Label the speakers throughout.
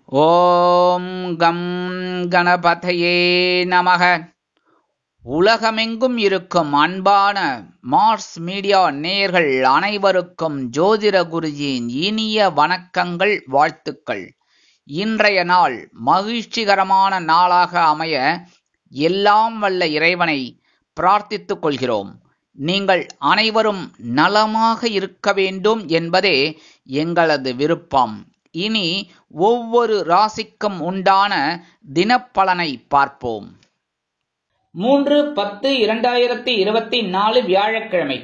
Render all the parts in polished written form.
Speaker 1: ஓம் come கணபதையே நமக. உலகமெங்கும் இருக்கும் அன்பான மார்ஸ் மீடியா நேயர்கள் அனைவருக்கும் ஜோதிட குருஜியின் இனிய வணக்கங்கள், வாழ்த்துக்கள். இன்றைய நாள் மகிழ்ச்சிகரமான நாளாக அமைய எல்லாம் வல்ல இறைவனை பிரார்த்தித்துக் கொள்கிறோம். நீங்கள் அனைவரும் நலமாக இருக்க வேண்டும் என்பதே எங்களது விருப்பம். இனி ஒவ்வொரு ராசிக்கும் உண்டான தினப்பலனை பார்ப்போம். 3/10/2024 வியாழக்கிழமை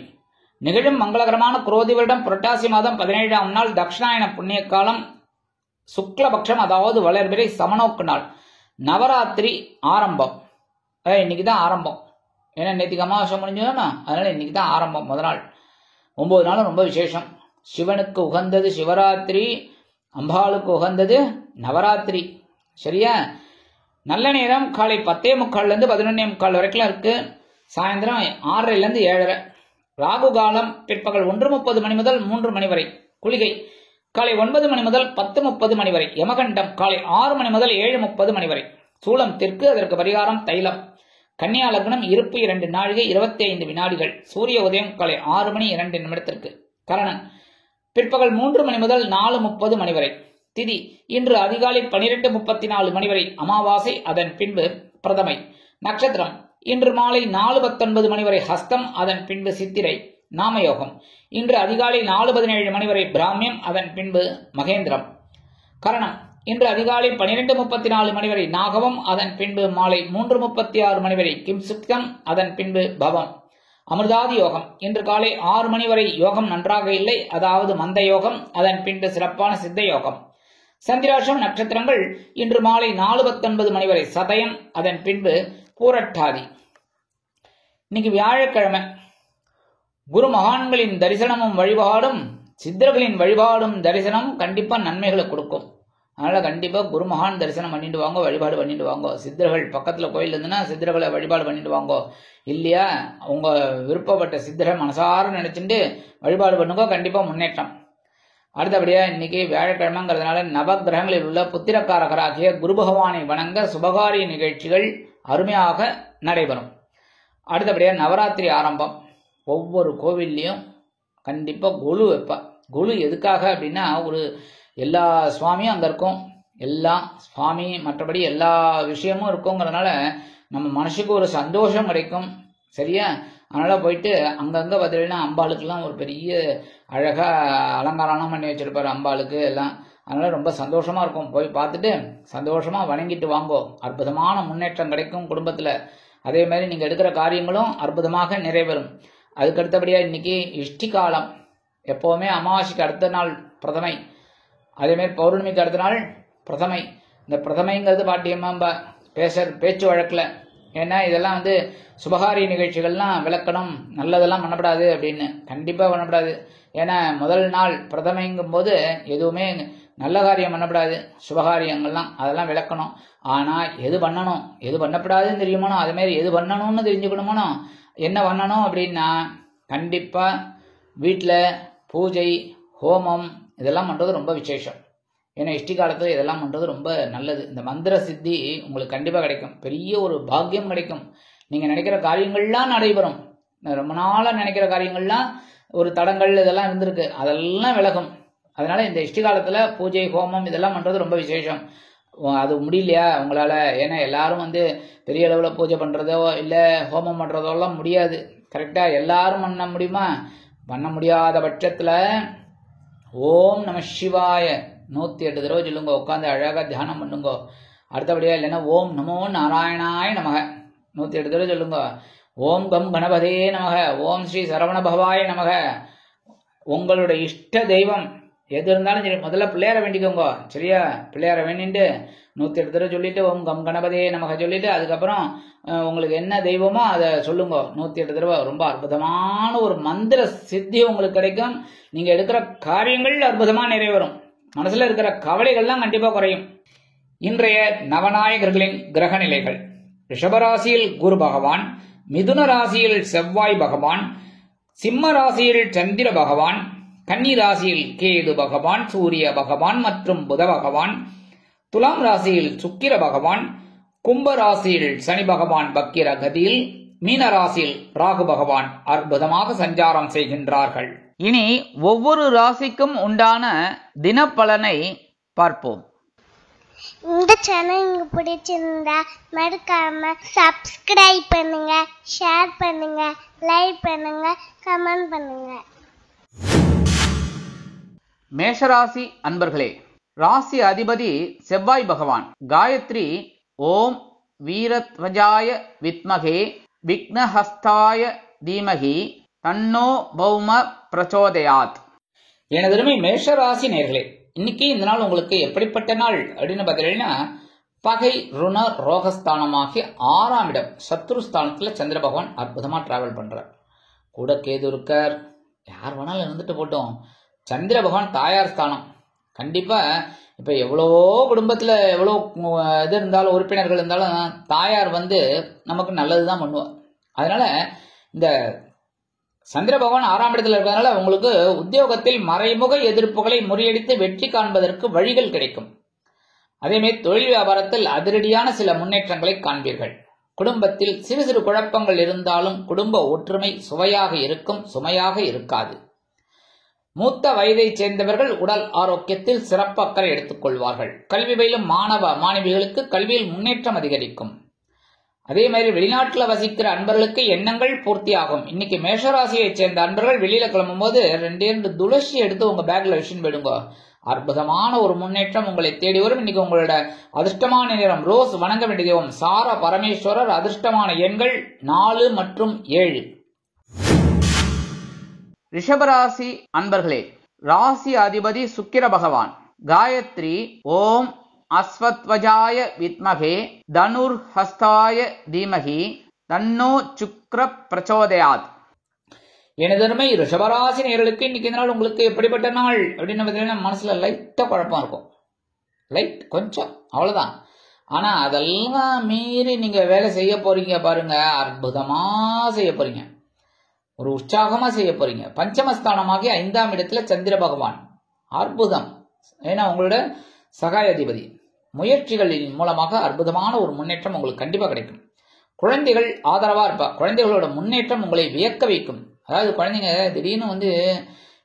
Speaker 1: நிகழும் மங்களகரமான குரோதி வருடம் புரட்டாசி மாதம் 17ஆம் நாள், தட்சிணாயன புண்ணிய காலம், சுக்லபக்ஷம், அதாவது வளர்பிறை சமநோக்கு நாள். நவராத்திரி ஆரம்பம். இன்னைக்கு தான் ஆரம்பம். ஏன்னா நேற்றுக்கு அமாவாசை முடிஞ்சதுன்னா அதனால இன்னைக்கு தான் ஆரம்பம். முதல் நாள் 9 நாளும் ரொம்ப விசேஷம். சிவனுக்கு உகந்தது சிவராத்திரி, அம்பாளுக்கு உகந்தது நவராத்திரி. சரியா? நல்ல நேரம் காலை 10:45 11:45 வரைக்கும் இருக்கு. சாயந்தரம் 6:30 7:30. ராகு காலம் பிற்பகல் 1:30 மணி முதல் 3 மணி வரை. குளிகை காலை 9 மணி முதல் 10:30 மணி வரை. யமகண்டம் காலை 6 மணி முதல் 7:30 மணி வரை. சூலம் தெற்கு, அதற்கு பரிகாரம் தைலம். கன்னியா லக்னம், இருப்பு 2 நாழிகை 25 வினாடிகள். சூரிய உதயம் காலை 6 மணி 2 நிமிடத்திற்கு. கரணன் பிற்பகல் 3 மணி முதல் 4:30 மணி வரை. திதி இன்று அதிகாலை 12:34 மணி வரை அமாவாசை, அதன் பின்பு பிரதமை. நட்சத்திரம் இன்று மாலை 4:19 மணி வரை ஹஸ்தம், அதன் பின்பு சித்திரை. நாமயோகம் இன்று அதிகாலை 4:17 மணி வரை பிராமியம், அதன் பின்பு மகேந்திரம். கரணம் இன்று அதிகாலை 12:34 மணி வரை நாகவம், அதன் பின்பு மாலை 3:36 மணி வரை கிம்சுக்தம், அதன் பின்பு பவம். அமிர்தாதி யோகம் இன்று காலை 6 மணி வரை யோகம் நன்றாக இல்லை, அதாவது மந்த யோகம், அதன் பின்பு சிறப்பான சித்த யோகம். சந்திராஷம் நட்சத்திரங்கள் இன்று மாலை 4:19 மணி வரை சதயம், அதன் பின்பு பூரட்டாதி. இன்னைக்கு வியாழக்கிழமை. குரு மகான்களின் தரிசனமும் வழிபாடும், சித்தர்களின் வழிபாடும் தரிசனமும் கண்டிப்பா நன்மைகளை கொடுக்கும். அதனால கண்டிப்பா குரு மகான் தரிசனம் பண்ணிட்டு வாங்க, வழிபாடு பண்ணிட்டு வாங்க. சித்தர்கள் பக்கத்துல கோயில் இருந்துன்னா சித்தர்களை வழிபாடு பண்ணிட்டு வாங்க. இல்லையா, உங்க விருப்பப்பட்ட சித்தரை மனசார நினைச்சுட்டு வழிபாடு பண்ணுங்க, கண்டிப்பா முன்னேற்றம். அடுத்தபடியா இன்னைக்கு வியாழக்கிழமைங்கிறதுனால நவகிரகங்களில் உள்ள புத்திரக்காரகராகிய குரு பகவானை வணங்க சுபகாரிய நிகழ்ச்சிகள் அருமையாக நடைபெறும். அடுத்தபடியா நவராத்திரி ஆரம்பம். ஒவ்வொரு கோவில்லையும் கண்டிப்பா கொலு வைப்பா. கொலு எதுக்காக அப்படின்னா, ஒரு எல்லா சுவாமியும் அங்க இருக்கும், எல்லா சுவாமி மற்றபடி எல்லா விஷயமும் இருக்குங்கிறதுனால நம்ம மனசுக்கு ஒரு சந்தோஷம் கிடைக்கும். சரியா? அதனால போயிட்டு அங்கங்க பார்த்தீங்கன்னா அம்பாளுக்கெல்லாம் ஒரு பெரிய அழகா அலங்காரம் பண்ணி வச்சிருப்பாரு அம்பாளுக்கு எல்லாம். அதனால ரொம்ப சந்தோஷமா இருக்கும். போய் பார்த்துட்டு சந்தோஷமா வணங்கிட்டு வாங்கோ. அற்புதமான முன்னேற்றம் கிடைக்கும் குடும்பத்துல. அதே மாதிரி நீங்க எடுக்கிற காரியங்களும் அற்புதமாக நிறைவேறும். அதுக்கு அடுத்தபடியா இன்னைக்கு இஷ்டி காலம். எப்பவுமே அமாவாசைக்கு அடுத்த நாள் பிரதமை, அதே மாதிரி பௌர்ணமிக்கு அடுத்த நாள் பிரதமை. இந்த பிரதமைங்கிறது பாட்டியம்மா பேச்சு வழக்கில். ஏன்னா இதெல்லாம் சுபகாரிய நிகழ்ச்சிகள்லாம் விளக்கணும், நல்லதெல்லாம் பண்ணப்படாது அப்படின்னு. கண்டிப்பாக பண்ணப்படாது. ஏன்னா முதல் நாள் பிரதமைங்கும் போது எதுவுமே நல்ல காரியம் பண்ணப்படாது. சுபகாரியங்கள்லாம் அதெல்லாம் விளக்கணும். ஆனால் எது பண்ணணும் எது பண்ணப்படாதுன்னு தெரியுமோ, அதே மாதிரி எது பண்ணணும்னு தெரிஞ்சுக்கணுமோ. என்ன பண்ணணும் அப்படின்னா, கண்டிப்பாக வீட்டில் பூஜை ஹோமம் இதெல்லாம் பண்ணுறது ரொம்ப விசேஷம். ஏன்னா இஷ்டி காலத்தில் இதெல்லாம் பண்ணுறது ரொம்ப நல்லது. இந்த மந்திர சித்தி உங்களுக்கு கண்டிப்பாக கிடைக்கும். பெரிய ஒரு பாக்கியம் கிடைக்கும். நீங்கள் நினைக்கிற காரியங்கள்லாம் நடைபெறும். ரொம்ப நாளாக நினைக்கிற காரியங்கள்லாம் ஒரு தடங்கள் இதெல்லாம் இருந்திருக்கு, அதெல்லாம் விலகும். அதனால இந்த இஷ்டி காலத்தில் பூஜை ஹோமம் இதெல்லாம் பண்ணுறது ரொம்ப விசேஷம். அது முடியலையா உங்களால்? ஏன்னா எல்லாரும் பெரிய அளவில் பூஜை பண்ணுறதோ இல்லை ஹோமம் பண்ணுறதோலாம் முடியாது. கரெக்டாக எல்லாரும் பண்ண முடியுமா? பண்ண முடியாத பட்சத்தில் ஓம் நம சிவாய 108 தடவை சொல்லுங்க. உட்காந்து அழகாக தியானம் பண்ணுங்க. அடுத்தபடியா இல்லைன்னா ஓம் நமோ நாராயணாய நமக 108 தடவை சொல்லுங்க. ஓம் கம் கணபதே நமக, ஓம் ஸ்ரீ சரவண பவாய நமக. உங்களோட இஷ்ட தெய்வம் எது இருந்தாலும் சரி, முதல்ல பிள்ளையார வேண்டிக்கோங்க. சரியா? பிள்ளையார வேண்டிட்டு 108 தடவை சொல்லிட்டு ஓம் கம் கணபதே நமக சொல்லிட்டு அதுக்கப்புறம் உங்களுக்கு என்ன தெய்வமோ அதை சொல்லுங்க 108 தடவை. ரொம்ப அற்புதமான ஒரு மந்திர சித்தி உங்களுக்கு கிடைக்கும். நீங்க எடுக்கிற காரியங்கள் அற்புதமா நிறைவேறும். மனசுல இருக்கிற கவலைகள்லாம் கண்டிப்பா குறையும். இன்றைய நவநாயகர்களின் கிரக நிலைகள். ரிஷபராசியில் குரு பகவான், மிதுன ராசியில் செவ்வாய் பகவான், சிம்ம ராசியில் சந்திர பகவான், கன்னி ராசியில் கேது பகவான், சூரிய பகவான் மற்றும் புத பகவான், துலாம் ராசியில் சுக்கிர பகவான், கும்ப ராசியில் சனி பகவான் வக்கிர கதியில், மீன ராசியில் ராகு பகவான் அற்புதமாக சஞ்சாரம் செய்கின்றார்கள். இனி ஒவ்வொரு ராசிக்கும் உண்டான தினப்பலனை பார்ப்போம்.
Speaker 2: இந்த சேனல் உங்களுக்கு பிடிச்சிருந்தா மறக்காம சப்ஸ்கிரைப் பண்ணுங்க, ஷேர் பண்ணுங்க, லைக் பண்ணுங்க, கமெண்ட் பண்ணுங்க.
Speaker 1: மேஷராசி அன்பர்களே, ராசி அதிபதி செவ்வாய் பகவான். காயத்ரி ஓம் வீரத்வஜாய வித்மகே விக்னஹஸ்தாய தீமகி தன்னோ பௌம பிரச்சோதயாத். எனதருமை மேஷராசி நேர்களே, இன்னைக்கு இந்த நாள் உங்களுக்கு எப்படிப்பட்ட நாள் அப்படின்னு பார்த்தீங்கன்னா, பகை ருண ரோகஸ்தானமாகி 6ஆம் இடம் சத்ருஸ்தானத்துல சந்திர பகவான் அற்புதமா டிராவல் பண்றார். கூட கேது இருக்கார். யார் வேணாலும் இருந்துட்டு போட்டோம். சந்திர பகவான் தாயார் ஸ்தானம். கண்டிப்பா இப்ப எவ்வளவோ குடும்பத்துல எவ்வளோ இது இருந்தாலும், உறுப்பினர்கள் இருந்தாலும், தாயார் நமக்கு நல்லதுதான் பண்ணுவார். அதனால இந்த சந்திர பகவான் 6ஆம் இடத்துல இருக்கிறதுனால உங்களுக்கு உத்தியோகத்தில் மறைமுக எதிர்ப்புகளை முறியடித்து வெற்றி காண்பதற்கு வழிகள் கிடைக்கும். அதேமாதிரி தொழில் வியாபாரத்தில் அதிரடியான சில முன்னேற்றங்களை காண்பீர்கள். குடும்பத்தில் சிறு சிறு குழப்பங்கள் இருந்தாலும் குடும்ப ஒற்றுமை சுவையாக இருக்கும், சுமையாக இருக்காது. மூத்த வயதை சேர்ந்தவர்கள் உடல் ஆரோக்கியத்தில் சிறப்பு அக்கறை எடுத்துக் கொள்வார்கள். கல்வி பயிலும் மாணவ மாணவிகளுக்கு கல்வியில் முன்னேற்றம் அதிகரிக்கும். அதே மாதிரி வெளிநாட்டில் வசிக்கிற அன்பர்களுக்கு எண்ணங்கள் பூர்த்தியாகும். இன்னைக்கு மேஷராசியை சேர்ந்த அன்பர்கள் வெளியில கிளம்பும் போது 2 துளசி எடுத்து உங்க பேக்ல விஷயம் போயிடுங்க. அற்புதமான ஒரு முன்னேற்றம் உங்களை தேடி வரும். இன்னைக்கு உங்களோட அதிர்ஷ்டமான நிறம் ரோஸ். வணங்க வேண்டிய தெய்வம் சார பரமேஸ்வரர். அதிர்ஷ்டமான எண்கள் 4 மற்றும் 7. ரிஷபராசி அன்பர்களே, ராசி அதிபதி சுக்கிர பகவான். காயத்ரி ஓம் அஸ்வத்வஜாய வித்மகே தனுர் ஹஸ்தாய தீமகி தன்னோ சுக்ர பிரச்சோதயாத். எனதருமை ரிஷபராசி நேயர்களுக்கு இன்னைக்கு இந்த நாள் உங்களுக்கு எப்படிப்பட்ட நாள் அப்படின்னு பார்த்தீங்கன்னா, மனசுல லைட்டா குழப்பம் இருக்கும். லைட் கொஞ்சம், அவ்வளவுதான். ஆனா அதெல்லாம் மீறி நீங்க வேலை செய்ய போறீங்க பாருங்க. அற்புதமா செய்ய போறீங்க, ஒரு உற்சாகமா செய்ய போறீங்க. பஞ்சமஸ்தானமாகி 5ஆம் இடத்துல சந்திர பகவான் அற்புதம். ஏன்னா உங்களோட சகாயாதிபதி. முயற்சிகளின் மூலமாக அற்புதமான ஒரு முன்னேற்றம் உங்களுக்கு கண்டிப்பா கிடைக்கும். குழந்தைகள் ஆதரவா இருப்பா. குழந்தைகளோட முன்னேற்றம் உங்களை வியக்க வைக்கும். அதாவது குழந்தைங்க திடீர்னு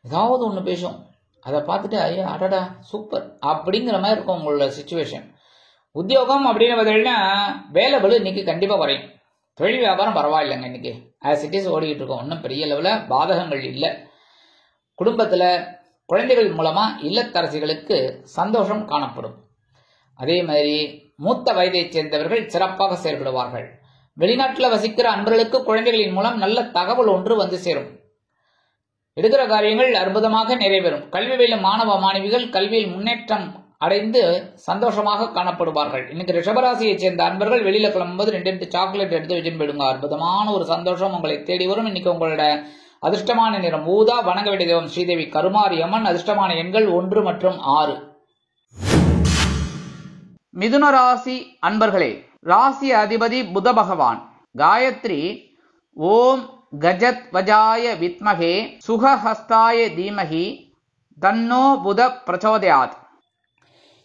Speaker 1: ஏதாவது ஒண்ணு பேசும். அதை பார்த்துட்டு ஐயா அடடா சூப்பர் அப்படிங்கிற மாதிரி இருக்கும் உங்களோட சிச்சுவேஷன். உத்தியோகம் அப்படின்னு பார்த்தீங்கன்னா வேலை பளு இன்னைக்கு கண்டிப்பா குறையும். தொழில் வியாபாரம் பரவாயில்லைங்க, இன்னைக்கு ஆஸ் இட் இஸ் ஓடிக்கிட்டு இருக்கோம். ஒன்றும் பெரிய லெவலில் பாதகங்கள் இல்லை. குடும்பத்தில் குழந்தைகள் மூலமா இல்லத்தரசிகளுக்கு சந்தோஷம் காணப்படும். அதே மாதிரி மூத்த வயதை சேர்ந்தவர்கள் சிறப்பாக செயல்படுவார்கள். வெளிநாட்டில் வசிக்கிற அன்பர்களுக்கு குழந்தைகளின் மூலம் நல்ல தகவல் ஒன்று சேரும். எடுக்கிற காரியங்கள் அற்புதமாக நிறைவேறும். கல்வி பயிலும் மாணவ மாணவிகள் கல்வியில் முன்னேற்றம் அடைந்து சந்தோஷமாக காணப்படுவார்கள். இன்னைக்கு ரிஷபராசியை சேர்ந்த அன்பர்கள் வெளியில கிளம்பும்போது 2 சாக்லேட் எடுத்து வச்சுன்னு போயிடுங்க. அற்புதமான ஒரு சந்தோஷம் உங்களை தேடி வரும். இன்னைக்கு உங்களோட அதிர்ஷ்டமான நிறம் ஊதா. வணங்க வேண்டிய தெய்வம் ஸ்ரீதேவி கருமாரி அம்மன். அதிர்ஷ்டமான எண்கள் 1 மற்றும் 6. மிதுன ராசி அன்பர்களே, ராசி அதிபதி புத பகவான். காயத்ரி ஓம் கஜத் வஜாய வித்மகே சுகஹஸ்தாய தீமகி தன்னோ புத பிரச்சோதயாத்.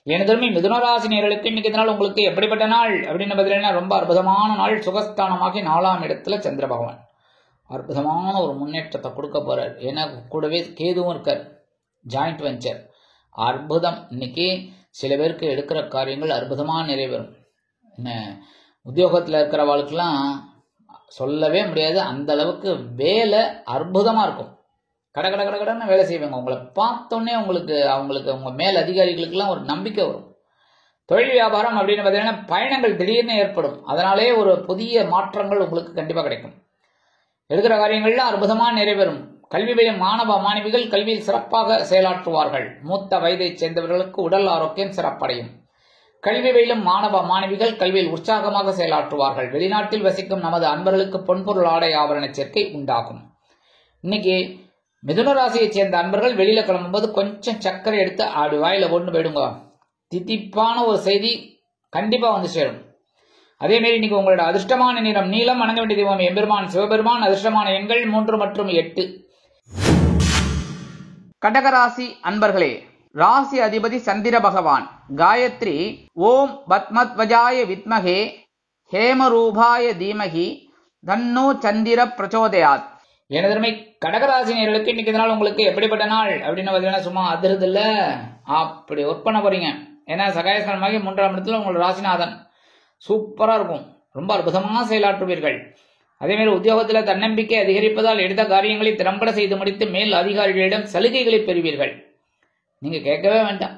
Speaker 1: எனதருமை மிதுனராசி நேயர்களுக்கு இன்னைக்கு நாள் உங்களுக்கு எப்படிப்பட்ட நாள் அப்படின்னு பார்த்தீங்கன்னா, ரொம்ப அற்புதமான நாள். சுகஸ்தானமாகி 4ஆம் இடத்துல சந்திர பகவான் அற்புதமான ஒரு முன்னேற்றத்தை கொடுக்க போறார். ஏன்னா கூடவே கேதுவும் இருக்கார். ஜாயிண்ட் வெஞ்சர் அற்புதம். இன்னைக்கு சில பேருக்கு எடுக்கிற காரியங்கள் அற்புதமா நிறைவேறும். உத்தியோகத்தில் இருக்கிறவாளுக்கெல்லாம் சொல்லவே முடியாது, அந்த அளவுக்கு வேலை அற்புதமா இருக்கும். கடன்னு வேலை செய்வாங்க. உங்களை பார்த்தோன்னே அவங்களுக்கு உங்க மேல் அதிகாரிகளுக்கெல்லாம் ஒரு நம்பிக்கை வரும். தொழில் வியாபாரம் அப்படின்னு பார்த்தீங்கன்னா பயணங்கள் திடீர்னு ஏற்படும். அதனாலே ஒரு புதிய மாற்றங்கள் உங்களுக்கு கண்டிப்பா கிடைக்கும். எடுக்கிற காரியங்கள்லாம் அற்புதமா நிறைவேறும். கல்வி பயிலும் மாணவ மாணவிகள் கல்வியில் சிறப்பாக செயலாற்றுவார்கள். மூத்த வயதை சேர்ந்தவர்களுக்கு உடல் ஆரோக்கியம் சிறப்படையும். கல்வி பயிலும் மாணவ மாணவிகள் கல்வியில் உற்சாகமாக செயலாற்றுவார்கள். வெளிநாட்டில் வசிக்கும் நமது அன்பர்களுக்கு பொன்பொருள் ஆடை ஆபரண சேர்க்கை உண்டாகும். இன்னைக்கு மிதுன ராசியை சேர்ந்த அன்பர்கள் வெளியில கிளம்பும்போது கொஞ்சம் சர்க்கரை எடுத்து அப்படி வாயில கொண்டு போயிடுங்க. தித்திப்பான ஒரு செய்தி கண்டிப்பா சேரும். அதே மாதிரி இன்னைக்கு உங்களோட அதிர்ஷ்டமான நிறம் நீலம். வணங்க வேண்டிய தெய்வம் எம்பெருமான் சிவபெருமான். அதிர்ஷ்டமான எண்கள் 3 மற்றும் 8. கடகராசி அன்பர்களே, ராசி அதிபதி சந்திர பகவான். காயத்ரி ஓம் பத்மத்வஜாய வித்மகே ஹேமரூபாய தீமகி தன்னோ சந்திர பிரச்சோதயாத். எனதருமை கடகராசினியர்களுக்கு இன்னைக்கு நாள் உங்களுக்கு எப்படிப்பட்ட நாள் அப்படின்னு பார்த்தீங்கன்னா சும்மா அதிர்து இல்ல, அப்படி ஒர்க் பண்ண போறீங்க. ஏன்னா சகாயஸ்தானமாகி 3ஆம் இடத்துல உங்களோட ராசிநாதன் சூப்பரா இருக்கும், ரொம்ப அற்புதமாக செயலாற்றுவீர்கள். அதே மாதிரி உத்தியோகத்தில் தன்னம்பிக்கை அதிகரிப்பதால் எடுத்த காரியங்களை திறம்பட செய்து முடித்து மேல் அதிகாரிகளிடம் சலுகைகளை பெறுவீர்கள். நீங்க கேட்கவே வேண்டாம்,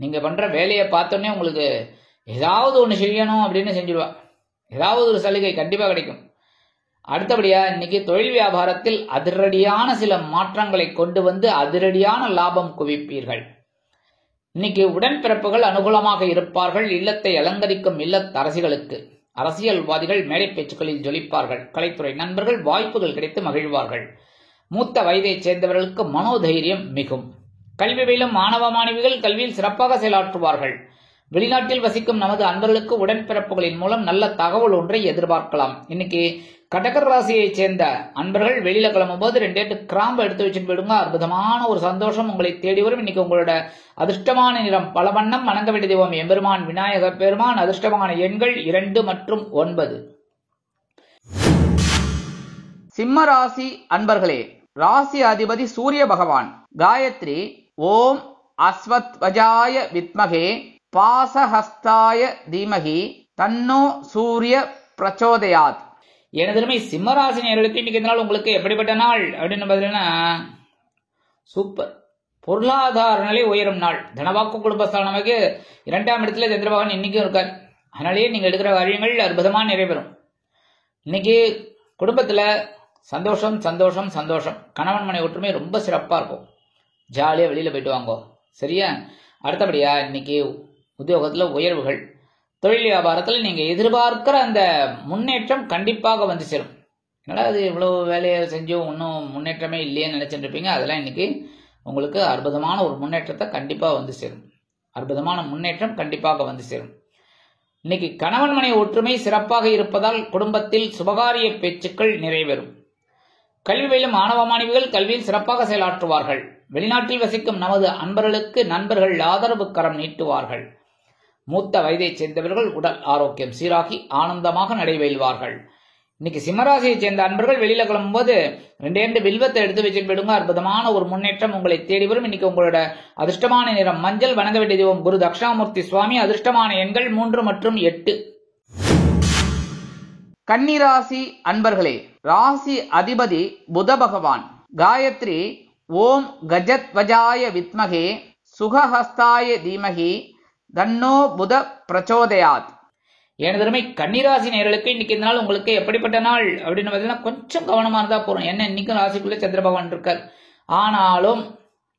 Speaker 1: நீங்க பண்ற வேலையை பார்த்தோன்னே உங்களுக்கு ஏதாவது ஒன்று செய்யணும் அப்படின்னு செஞ்சிருவா, ஏதாவது ஒரு சலுகை கண்டிப்பா கிடைக்கும். அடுத்தபடியா இன்னைக்கு தொழில் வியாபாரத்தில் அதிரடியான சில மாற்றங்களை கொண்டு வந்து அதிரடியான லாபம் குவிப்பீர்கள். இன்னைக்கு உடன்பிறப்புகள் அனுகூலமாக இருப்பார்கள். இல்லத்தை அலங்கரிக்கும் இல்லத்தரசிகளுக்கு அரசியல்வாதிகள் மேடை பேச்சுக்களில் ஜொலிப்பார்கள். கலைத்துறை நண்பர்கள் வாய்ப்புகள் கிடைத்து மகிழ்வார்கள். மூத்த வயதைச் சேர்ந்தவர்களுக்கு மனோதைரியம் மிகும். கல்வி பயிலும் மாணவ மாணவிகள் கல்வியில் சிறப்பாக செயலாற்றுவார்கள். வெளிநாட்டில் வசிக்கும் நமது அன்பர்களுக்கு உடன்பிறப்புகளின் மூலம் நல்ல தகவல் ஒன்றை எதிர்பார்க்கலாம். இன்னைக்கு கடகர் ராசியைச் சேர்ந்த அன்பர்கள் வெளியில கிளம்பும் போது 2 கிராம்பு எடுத்து வச்சுட்டு போயிடுங்க. அற்புதமான ஒரு சந்தோஷம் உங்களை தேடி வரும். இன்னைக்கு உங்களோட அதிர்ஷ்டமான நிறம் பல வண்ணம். வணங்க வேண்டிய தெய்வம் எம்பெருமான் விநாயக பெருமான். அதிர்ஷ்டமான எண்கள் 2 மற்றும் 9. சிம்ம ராசி அன்பர்களே, ராசி அதிபதி சூரிய பகவான். காயத்ரி ஓம் அஸ்வத்வஜாய வித்மகே பாசஹஸ்தாய தீமகி தன்னோ சூரிய பிரச்சோதயாத். எனதருமை சிம்மராசி நேயர்களுக்கு இன்னைக்கு நாள் உங்களுக்கு எப்படிப்பட்ட நாள் அப்படின்னு பார்த்தீங்கன்னா சூப்பர். பொருளாதார நிலை உயரும் நாள். தனவாக்கு குடும்பஸ்தானமாக 2ஆம் இடத்துல சந்திர பகவான் இன்னைக்கும் இருக்கார். அதனாலேயே நீங்க எடுக்கிற காரியங்கள் அற்புதமா நிறைவேறும். இன்னைக்கு குடும்பத்துல சந்தோஷம் சந்தோஷம் சந்தோஷம். கணவன் மனை ஒற்றுமை ரொம்ப சிறப்பா இருக்கும். ஜாலியா வெளியில போயிட்டு வாங்கோ, சரியா? அடுத்தபடியா இன்னைக்கு உத்தியோகத்துல உயர்வுகள். தொழில் வியாபாரத்தில் நீங்க எதிர்பார்க்கிற அந்த முன்னேற்றம் கண்டிப்பாக வந்து சேரும். என்னடா அது இவ்வளவு வேலையை செஞ்சும் இன்னும் முன்னேற்றமே இல்லையேன்னு நினைச்சிட்டு இருப்பீங்க. அதெல்லாம் இன்னைக்கு உங்களுக்கு அற்புதமான ஒரு முன்னேற்றத்தை கண்டிப்பா வந்து சேரும். அற்புதமான முன்னேற்றம் கண்டிப்பாக வந்து சேரும். இன்னைக்கு கணவன் மனை ஒற்றுமை சிறப்பாக இருப்பதால் குடும்பத்தில் சுபகாரிய பேச்சுக்கள் நிறைவேறும். கல்வி பயிலும் மாணவ மாணவிகள் கல்வியில் சிறப்பாக செயலாற்றுவார்கள். வெளிநாட்டில் வசிக்கும் நமது அன்பர்களுக்கு நண்பர்கள் ஆதரவு கரம் நீட்டுவார்கள். மூத்த வயதைச் சேர்ந்தவர்கள் உடல் ஆரோக்கியம் சீராகி ஆனந்தமாக நடைபெறுவார்கள். இன்னைக்கு சிம்மராசியைச் சேர்ந்த அன்பர்கள் வெளியில கிளம்பும் போது 2 வில்வத்தை எடுத்து வச்சுட்டு போயிடுங்க. அற்புதமான ஒரு முன்னேற்றம் உங்களை தேடி வரும். இன்னைக்கு உங்களோட அதிர்ஷ்டமான நிறம் மஞ்சள். வணங்க வேண்டிய தெய்வம் குரு தட்சிணாமூர்த்தி சுவாமி. அதிர்ஷ்டமான எண்கள் 3 மற்றும் 8. கன்னிராசி அன்பர்களே, ராசி அதிபதி புத பகவான். காயத்ரி ஓம் கஜத்வஜாய வித்மகே சுகஹஸ்தாய தீமகி தன்னோ புத பிரச்சோதயாத். எனதருமை கன்னிராசி நேயர்களுக்கு இன்னைக்கு இந்த நாள் உங்களுக்கு எப்படிப்பட்ட நாள் அப்படின்னு பார்த்தீங்கன்னா கொஞ்சம் கவனமா இருந்தா போறோம். என்ன இன்னைக்கும் ராசிக்குள்ள சந்திர பகவான் இருக்கார். ஆனாலும்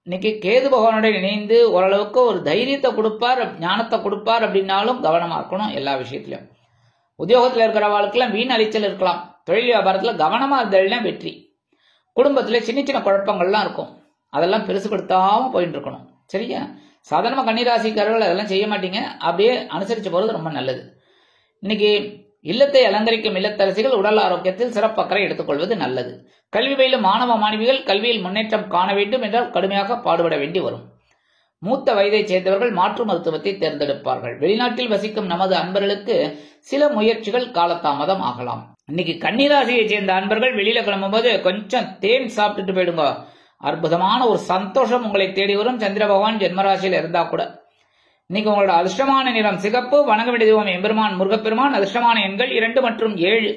Speaker 1: இன்னைக்கு கேது பகவானோட இணைந்து ஓரளவுக்கு ஒரு தைரியத்தை கொடுப்பார், ஞானத்தை கொடுப்பார். அப்படின்னாலும் கவனமா இருக்கணும் எல்லா விஷயத்திலும். உத்தியோகத்தில் இருக்கிறவர்களுக்கெல்லாம் வீண் அழிச்சல் இருக்கலாம். தொழில் வியாபாரத்துல கவனமா இருந்ததுலாம் வெற்றி. குடும்பத்துல சின்ன சின்ன குழப்பங்கள்லாம் இருக்கும், அதெல்லாம் பெருசுபடுத்தாம போயிட்டு இருக்கணும், சரியா? சாதாரண கன்னிராசிக்காரர்கள் அதெல்லாம் செய்ய மாட்டீங்க. அப்படியே அனுசரிச்சு போறது ரொம்ப நல்லது. இன்னைக்கு இல்லத்தை அலங்கரிக்கும் இல்லத்தரசிகள் உடல் ஆரோக்கியத்தில் சிறப்பு அக்கறை எடுத்துக்கொள்வது நல்லது. கல்வி பயிலும் மாணவ மாணவிகள் கல்வியில் முன்னேற்றம் காண வேண்டும் என்றால் கடுமையாக பாடுபட வேண்டி வரும். மூத்த வயதைச் சேர்ந்தவர்கள் மாற்று மருத்துவத்தை தேர்ந்தெடுப்பார்கள். வெளிநாட்டில் வசிக்கும் நமது அன்பர்களுக்கு சில முயற்சிகள் காலதாமதம் ஆகலாம். இன்னைக்கு கன்னிராசியை சேர்ந்த அன்பர்கள் வெளியில கிளம்பும் போது கொஞ்சம் தேன் சாப்பிட்டுட்டு போயிடுங்க. அற்புதமான ஒரு சந்தோஷம் உங்களை தேடி வரும். சந்திர பகவான் ஜென்மராசியில் இருந்தா கூட. இன்னைக்கு உங்களோட அதிர்ஷ்டமான நிறம் சிகப்பு. வணங்க வேண்டிய தெய்வம் எம்பெருமான் முருகப்பெருமான். அதிர்ஷ்டமான எண்கள் 2 மற்றும் 7.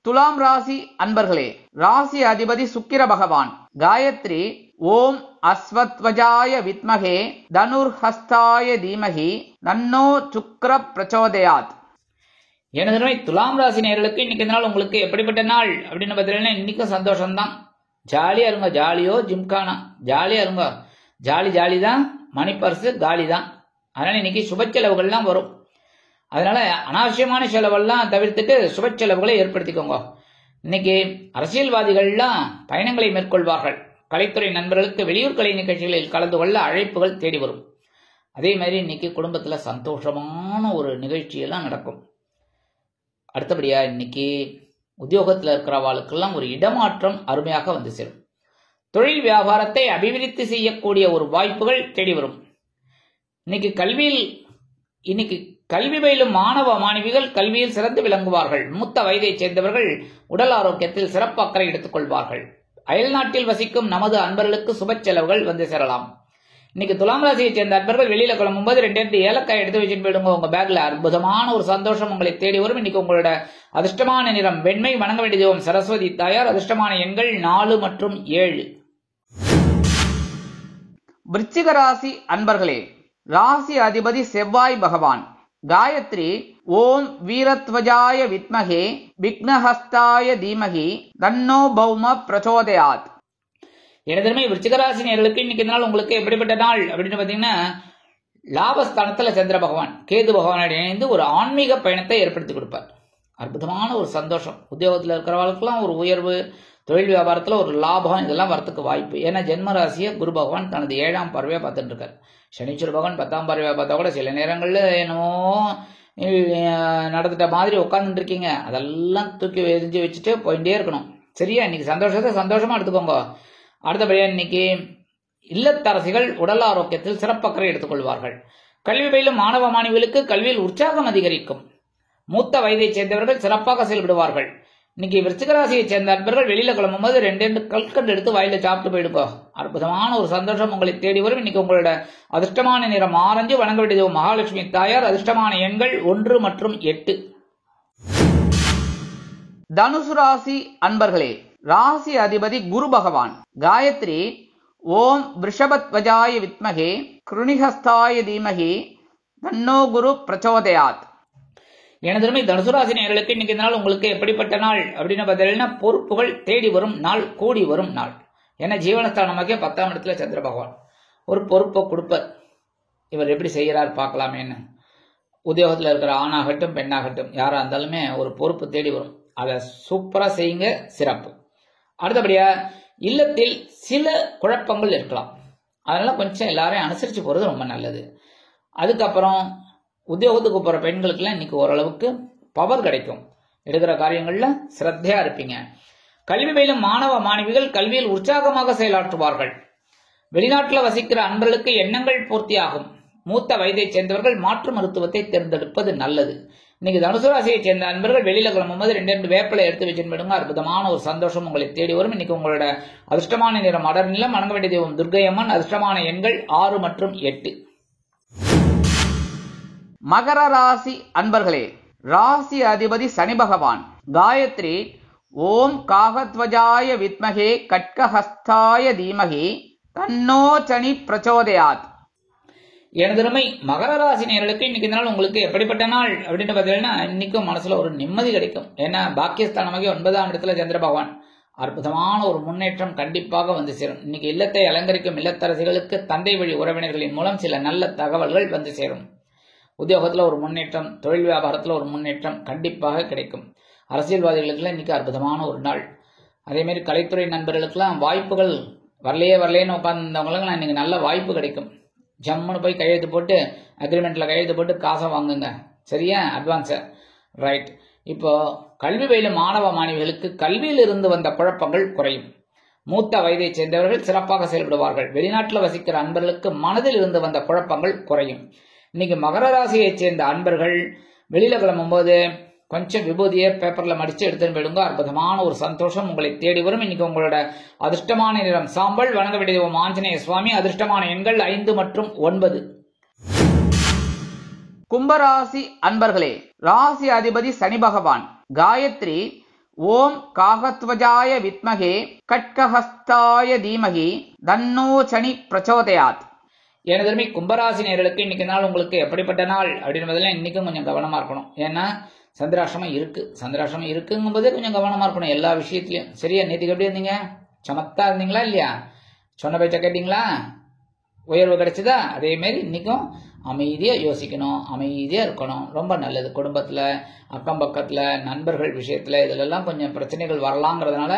Speaker 1: துலாம் ராசி அன்பர்களே, ராசி அதிபதி சுக்கிர பகவான். காயத்ரி ஓம் அஸ்வத்வஜாய வித்மகே தனுர்ஹஸ்தாய தீமகி தன்னோ சுக்கிர பிரச்சோதயாத். எனது துலாம் ராசி நேயர்களுக்கு இன்னைக்கு நாள் உங்களுக்கு எப்படிப்பட்ட நாள் அப்படின்னு பார்த்தீங்கன்னா இன்னைக்கும் சந்தோஷம்தான். ஜாலியா இருங்க. ஜாலியோ ஜிம்கானா ஜாலியா இருங்க. ஜாலி தான். மணி பர்சு காலி தான். அதனால இன்னைக்கு சுப செலவுகள்லாம் வரும். அதனால அனாவசியமான செலவெல்லாம் தவிர்த்துட்டு சுப செலவுகளை ஏற்படுத்திக்கோங்க. இன்னைக்கு அரசியல்வாதிகள்லாம் பயணங்களை மேற்கொள்வார்கள். கலைத்துறை நண்பர்களுக்கு வெளியூர் கலை நிகழ்ச்சிகளில் கலந்து கொள்ள அழைப்புகள் தேடி வரும். அதே மாதிரி இன்னைக்கு குடும்பத்துல சந்தோஷமான ஒரு நிகழ்ச்சியெல்லாம் நடக்கும். அடுத்தபடியா இன்னைக்கு உத்தியோகத்தில் இருக்கிறவாளுக்கெல்லாம் ஒரு இடமாற்றம் அருமையாக வந்து சேரும். தொழில் வியாபாரத்தை அபிவிருத்தி செய்யக்கூடிய ஒரு வாய்ப்புகள் தேடி வரும். இன்னைக்கு கல்வி பயிலும் மாணவ மாணவிகள் கல்வியில் சிறந்து விளங்குவார்கள். மூத்த வயதைச் சேர்ந்தவர்கள் உடல் ஆரோக்கியத்தில் சிறப்பு அக்கறை எடுத்துக் கொள்வார்கள். அயல்நாட்டில் வசிக்கும் நமது அன்பர்களுக்கு சுப செலவுகள் வந்து சேரலாம். இன்னைக்கு துலாம் ராசியை சேர்ந்த அன்பர்கள் வெளியில கிளம்பும்போது 2 ஏலக்காய் எடுத்து வச்சுட்டு போயிடுங்க. உங்க பேக்ல அற்புதமான ஒரு சந்தோஷம் உங்களை தேடி வரும். இன்னைக்கு உங்களோட அதிர்ஷ்டமான நிறம் வெண்மை. வணங்க வேண்டிய தெய்வம் சரஸ்வதி தாயார். அதிர்ஷ்டமான எண்கள் 4 மற்றும் 7. விருச்சிக ராசி அன்பர்களே, ராசி அதிபதி செவ்வாய் பகவான். காயத்ரி ஓம் வீரத்வஜாய வித்மகே விக்னஹஸ்தாய தீமகி தன்னோ பௌம பிரச்சோதயாத். எனதருமை விருச்சிகராசி நேயர்களுக்கு இன்னைக்கு நாள் உங்களுக்கு எப்படிப்பட்ட நாள் அப்படின்னு பாத்தீங்கன்னா, லாபஸ்தானத்துல சந்திர பகவான் கேது பகவானோட இணைந்து ஒரு ஆன்மீக பயணத்தை ஏற்படுத்தி கொடுப்பார். அற்புதமான ஒரு சந்தோஷம். உத்தியோகத்தில் இருக்கிறவர்களுக்கெல்லாம் ஒரு உயர்வு, தொழில் வியாபாரத்துல ஒரு லாபம், இதெல்லாம் வரத்துக்கு வாய்ப்பு. ஏன்னா ஜென்ம ராசியை குரு பகவான் தனது 7ஆம் பார்வையா பார்த்துட்டு இருக்காரு. சனீஸ்வர பகவான் 10ஆம் பார்வையா பார்த்தா கூட சில நேரங்கள்ல என்னமோ நடந்துட்ட மாதிரி உட்கார்ந்துட்டு இருக்கீங்க. அதெல்லாம் தூக்கி எரிஞ்சு வச்சுட்டு போயிட்டே இருக்கணும். சரியா? இன்னைக்கு சந்தோஷத்தை சந்தோஷமா எடுத்துக்கோங்க. அடுத்தபடியா இன்னைக்கு இல்லத்தரசிகள் உடல் ஆரோக்கியத்தில் சிறப்பக்கறை எடுத்துக்கொள்வார்கள். கல்வி பயிலும் மாணவ மாணவிகளுக்கு கல்வியில் உற்சாகம் அதிகரிக்கும். மூத்த வயதைச் சேர்ந்தவர்கள் சிறப்பாக செயல்படுவார்கள். இன்னைக்கு விருச்சிகராசியை சேர்ந்த அன்பர்கள் வெளியில கிளம்பும்போது 2 கல்கண்டு எடுத்து வாயில சாப்பிட்டு போயிடுங்க. அற்புதமான ஒரு சந்தோஷம் உங்களை தேடி வரும். இன்னைக்கு உங்களோட அதிர்ஷ்டமான நிறம் ஆரஞ்சு. வணங்க வேண்டியது மகாலட்சுமி தாயார். அதிர்ஷ்டமான எண்கள் 1 மற்றும் 8. தனுசு ராசி அன்பர்களே, ராசி அதிபதி குரு பகவான். காயத்ரி ஓம் ரிஷபத்வஜாய வித்மகே கிருணிஹஸ்தாய தீமகி தன்னோ குரு பிரச்சோதயாத். எனதருமை தனுசு ராசி நேயர்களுக்கு இன்னைக்கு நாள் உங்களுக்கு எப்படிப்பட்ட நாள் அப்படின்னு பார்த்தீங்கன்னா, பொறுப்புகள் தேடி வரும் நாள், கூடி வரும் நாள். ஏன்னா ஜீவனஸ்தானமாக 10ஆம் இடத்துல சந்திர பகவான் ஒரு பொறுப்பை கொடுப்பார். இவர் எப்படி செய்யறார் பார்க்கலாமேன்னு. உத்தியோகத்தில் இருக்கிற ஆணாகட்டும் பெண்ணாகட்டும் யாரா இருந்தாலுமே ஒரு பொறுப்பு தேடி வரும். அதை சூப்பரா செய்யுங்க, சிறப்பு. அடுத்தபடியா இல்லத்தில் சில குழப்பங்கள் இருக்கலாம். அதனால கொஞ்சம் எல்லாரையும் அனுசரிச்சு போறது ரொம்ப நல்லது. அதுக்கப்புறம் உத்தியோகத்துக்கு போற பெண்களுக்குலாம் இன்னைக்கு ஓரளவுக்கு பவர் கிடைக்கும். எடுக்கிற காரியங்கள்ல சிரத்தையா இருப்பீங்க. கல்வி பயிலும் மாணவ மாணவிகள் கல்வியில் உற்சாகமாக செயலாற்றுவார்கள். வெளிநாட்டில் வசிக்கிற அன்பர்களுக்கு எண்ணங்கள் பூர்த்தியாகும். மூத்த வயதைச் சேர்ந்தவர்கள் மாற்று மருத்துவத்தை தேர்ந்தெடுப்பது நல்லது. இன்னைக்கு தனுசு ராசியை சேர்ந்த அன்பர்கள் வெளியில கிளம்பும்போது 2 வேப்பிலை எடுத்து வச்சுடுங்க. அற்புதமான ஒரு சந்தோஷம் உங்களை தேடி வரும். இன்னைக்கு உங்களோட அதிர்ஷ்டமான நிறம் அடர் நிலம். வணங்க வேண்டிய தெய்வம் துர்க்கையம்மன். அதிர்ஷ்டமான எண்கள் 6 மற்றும் 8. மகர ராசி அன்பர்களே, ராசி அதிபதி சனி பகவான். காயத்ரி ஓம் காகத்வஜாய வித்மகே கட்கஹஸ்தாய தீமகி தன்னோ சனி பிரச்சோதயாத். எனதருமை மகர ராசி நேயர்களுக்கு இன்னைக்கு நாள் உங்களுக்கு எப்படிப்பட்ட நாள் அப்படின்னு பார்த்தீங்கன்னா, இன்னைக்கும் மனசுல ஒரு நிம்மதி கிடைக்கும். ஏன்னா பாக்கியஸ்தானமாக 9ஆம் இடத்துல சந்திர பகவான். அற்புதமான ஒரு முன்னேற்றம் கண்டிப்பாக வந்து சேரும். இன்னைக்கு இல்லத்தை அலங்கரிக்கும் இல்லத்தரசிகளுக்கு தந்தை வழி உறவினர்களின் மூலம் சில நல்ல தகவல்கள் வந்து சேரும். உத்தியோகத்தில் ஒரு முன்னேற்றம், தொழில் வியாபாரத்தில் ஒரு முன்னேற்றம் கண்டிப்பாக கிடைக்கும். அரசியல்வாதிகளுக்கெல்லாம் இன்னைக்கு அற்புதமான ஒரு நாள். அதேமாரி கலைத்துறை நண்பர்களுக்கெல்லாம் வாய்ப்புகள் வரலையேன்னு உட்கார்ந்தவங்களுக்கெல்லாம் இன்னைக்கு நல்ல வாய்ப்பு கிடைக்கும். ஜம்முன்னு போய் கையெழுத்து போட்டு அக்ரிமெண்ட்ல கையெழுத்து போட்டு காசை வாங்குங்க. சரியா? அட்வான்ஸை ரைட். இப்போ கல்வி பயிலும் மாணவ மாணவிகளுக்கு கல்வியில் இருந்து வந்த குழப்பங்கள் குறையும். மூத்த வயதைச் சேர்ந்தவர்கள் சிறப்பாக செயல்படுவார்கள். வெளிநாட்டில் வசிக்கிற அன்பர்களுக்கு மனதில் இருந்து வந்த குழப்பங்கள் குறையும். இன்னைக்கு மகர ராசியை சேர்ந்த அன்பர்கள் வெளியில கிளம்பும்போது கொஞ்சம் விபூதியை பேப்பர்ல மடிச்சு எடுத்துன்னு போயிடுங்க. அற்புதமான ஒரு சந்தோஷம் உங்களை தேடி வரும். இன்னைக்கு உங்களோட அதிர்ஷ்டமான நிறம் சாம்பல். வணங்க வேண்டிய ஆஞ்சநேய சுவாமி. அதிர்ஷ்டமான எண்கள் 5 மற்றும் 9. கும்பராசி அன்பர்களே, ராசி அதிபதி சனி பகவான். காயத்ரி ஓம் காகத்வஜாய வித்மகே கட்கஹஸ்தாய தீமகி தன்னோ சனி பிரச்சோதயாத். எனதருமை கும்பராசி நேயர்களுக்கு இன்னைக்கு நாள் உங்களுக்கு எப்படிப்பட்ட நாள் அப்படின்னு இன்னைக்கும் கொஞ்சம் கவனமா இருக்கணும். ஏன்னா சந்திராஷ்டிரமம் இருக்கு. சந்திராஷ்டிரமம் இருக்குங்கும் போதே கொஞ்சம் கவனமா இருக்கணும் எல்லா விஷயத்திலயும். சரியா? நேற்றுக்கு எப்படி இருந்தீங்க? சமத்தா இருந்தீங்களா இல்லையா? சொன்ன பேச்ச கேட்டீங்களா? உயர்வு கிடைச்சதா? அதே மாதிரி இன்னைக்கும் அமைதியா யோசிக்கணும், அமைதியா இருக்கணும். ரொம்ப நல்லது. குடும்பத்துல, அக்கம் பக்கத்துல, நண்பர்கள் விஷயத்துல இதுலெல்லாம் கொஞ்சம் பிரச்சனைகள் வரலாங்கிறதுனால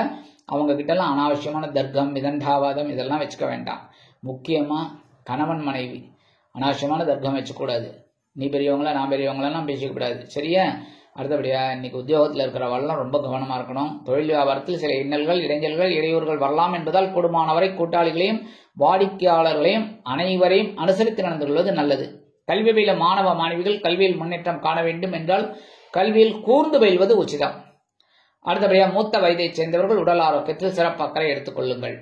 Speaker 1: அவங்க கிட்ட எல்லாம் அனாவசியமான தர்க்கம், விதண்டாவாதம் இதெல்லாம் வச்சுக்க வேண்டாம். முக்கியமா கணவன் மனைவி அனாவசியமான தர்க்கம் வச்சுக்கூடாது. நீ பெரியவங்களா நான் பெரியவங்களெல்லாம் பேசிக்க கூடாது. சரியா? அடுத்தபடியா இன்னைக்கு உத்தியோகத்தில் இருக்கிறவெல்லாம் ரொம்ப கவனமா இருக்கணும். தொழில் வியாபாரத்தில் சில இன்னல்கள், இடைஞ்சல்கள், இடையூறுகள் வரலாம் என்பதால் கூடுமானவரை கூட்டாளிகளையும் வாடிக்கையாளர்களையும் அனைவரையும் அனுசரித்து நடந்து கொள்வது நல்லது. கல்வி பயில மாணவ மாணவிகள் கல்வியில் முன்னேற்றம் காண வேண்டும் என்றால் கல்வியில் கூர்ந்து பயில்வது உச்சிதம். அடுத்தபடியா மூத்த வயதைச் சேர்ந்தவர்கள் உடல் ஆரோக்கியத்தில் சிறப்பு அக்கறை எடுத்துக் கொள்ளுங்கள்.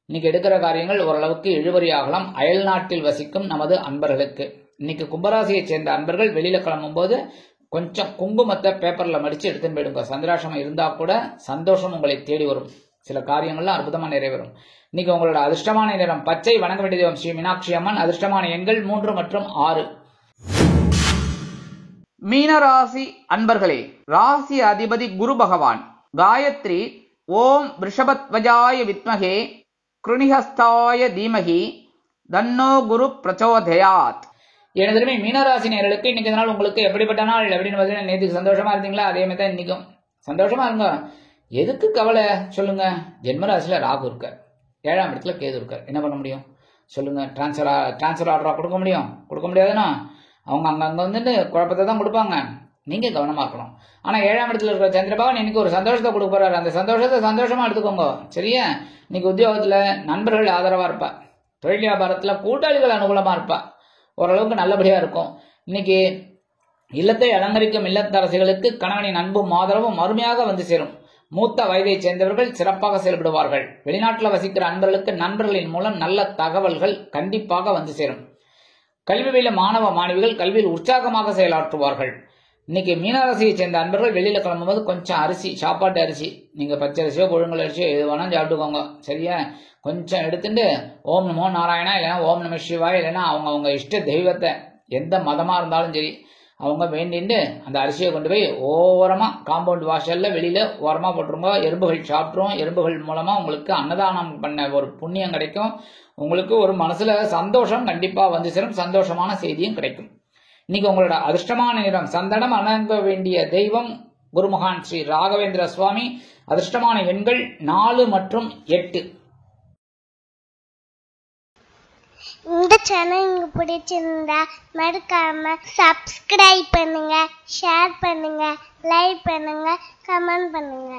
Speaker 1: இன்னைக்கு எடுக்கிற காரியங்கள் ஓரளவுக்கு இழுபறியாகலாம். அயல் நாட்டில் வசிக்கும் நமது அன்பர்களுக்கு இன்னைக்கு கும்பராசியை சேர்ந்த அன்பர்கள் வெளியில கிளம்பும் போது கொஞ்சம் குங்குமத்தை பேப்பர்ல மடிச்சு எடுத்துன்னு போயிடுங்க. சந்திராசிரமம் இருந்தா கூட சந்தோஷம் உங்களை தேடி வரும். சில காரியங்கள்லாம் அற்புதமா நிறைவேறும். இன்னைக்கு உங்களோட அதிர்ஷ்டமான நிறம் பச்சை. வணங்க வேண்டிய தெய்வம் ஸ்ரீ மீனாட்சி அம்மன். அதிர்ஷ்டமான எண்கள் 3 மற்றும் 6. மீனராசி அன்பர்களே, ராசி அதிபதி குரு பகவான். காயத்ரி ஓம் ரிஷபத்வஜாய வித்மகே கிருணிஹஸ்தாய தீமகி தன்னோ குரு பிரச்சோதயாத். எனதுமே மீனராசி நேயர்களுக்கு இன்னைக்கு நாள் உங்களுக்கு எப்படிப்பட்ட நாள் அப்படின்னு பார்த்தீங்கன்னா, நேற்றுக்கு சந்தோஷமா இருந்தீங்களா? அதே மாதிரி தான் இன்னைக்கும் சந்தோஷமா இருங்க. எதுக்கு கவலை சொல்லுங்க? ஜென்மராசியில ராகு இருக்கார், 7ஆம் இடத்துல கேது இருக்கார். என்ன பண்ண முடியும் சொல்லுங்க? டிரான்ஸ்ஃபர் ஆர்டரா கொடுக்க முடியும்? கொடுக்க முடியாதுன்னா அவங்க அங்கங்க வந்துட்டு குழப்பத்தை தான் கொடுப்பாங்க. நீங்க கவனமா இருக்கணும். ஆனா 7ஆம் இடத்துல இருக்கிற சந்திரபகவான் இன்னைக்கு ஒரு சந்தோஷத்தை கொடுக்க போறாரு. அந்த சந்தோஷத்தை சந்தோஷமா எடுத்துக்கோங்க. சரியா? இன்னைக்கு உத்தியோகத்துல நண்பர்கள் ஆதரவா இருப்பா. தொழில் வியாபாரத்துல கூட்டாளிகள் அனுகூலமா இருப்பா. ஓரளவுக்கு நல்லபடியா இருக்கும். இன்னைக்கு இல்லத்தை அலங்கரிக்கும் இல்லத்தரசிகளுக்கு கணவனின் அன்பும் ஆதரவும் அருமையாக வந்து சேரும். மூத்த வயதை சேர்ந்தவர்கள் சிறப்பாக செயல்படுவார்கள். வெளிநாட்டில் வசிக்கிற அன்பர்களுக்கு நண்பர்களின் மூலம் நல்ல தகவல்கள் கண்டிப்பாக வந்து சேரும். கல்வி பயில மாணவ மாணவிகள் கல்வியில் உற்சாகமாக செயலாற்றுவார்கள். இன்னைக்கு மீனராசியை சேர்ந்த அன்பர்கள் வெளியில கிளம்பும்போது கொஞ்சம் அரிசி, சாப்பாட்டு அரிசி, நீங்க பச்சை அரிசியோ புழுங்கல் அரிசியோ எது வேணாலும் சாப்பிட்டுக்கோங்க. சரியா? கொஞ்சம் எடுத்துட்டு ஓம் நமோ நாராயணா இல்லைன்னா ஓம் நம சிவாய் இல்லைன்னா அவங்க இஷ்ட தெய்வத்தை, எந்த மதமா இருந்தாலும் சரி, அவங்க வேண்டிட்டு அந்த அரிசியை கொண்டு போய் ஓரமா காம்பவுண்ட் வாசல்ல வெளியில ஓரமா போட்டுருங்க. எறும்புகள் சாப்பிட்ரும். எறும்புகள் மூலமா உங்களுக்கு அன்னதானம் பண்ண ஒரு புண்ணியம் கிடைக்கும். உங்களுக்கு ஒரு மனசுல சந்தோஷம் கண்டிப்பா வந்து சேரும். சந்தோஷமான செய்தியும் கிடைக்கும். இன்னைக்கு உங்களோட அதிர்ஷ்டமான நிறம் சந்தனம். வணங்க வேண்டிய தெய்வம் குருமகான் ஸ்ரீ ராகவேந்திர சுவாமி. அதிர்ஷ்டமான எண்கள் 4 மற்றும் 8.
Speaker 2: இந்த சேனல் உங்களுக்கு பிடிச்சிருந்தா மறக்காம சப்ஸ்கிரைப் பண்ணுங்க, ஷேர் பண்ணுங்க, லைக் பண்ணுங்க, கமெண்ட் பண்ணுங்க.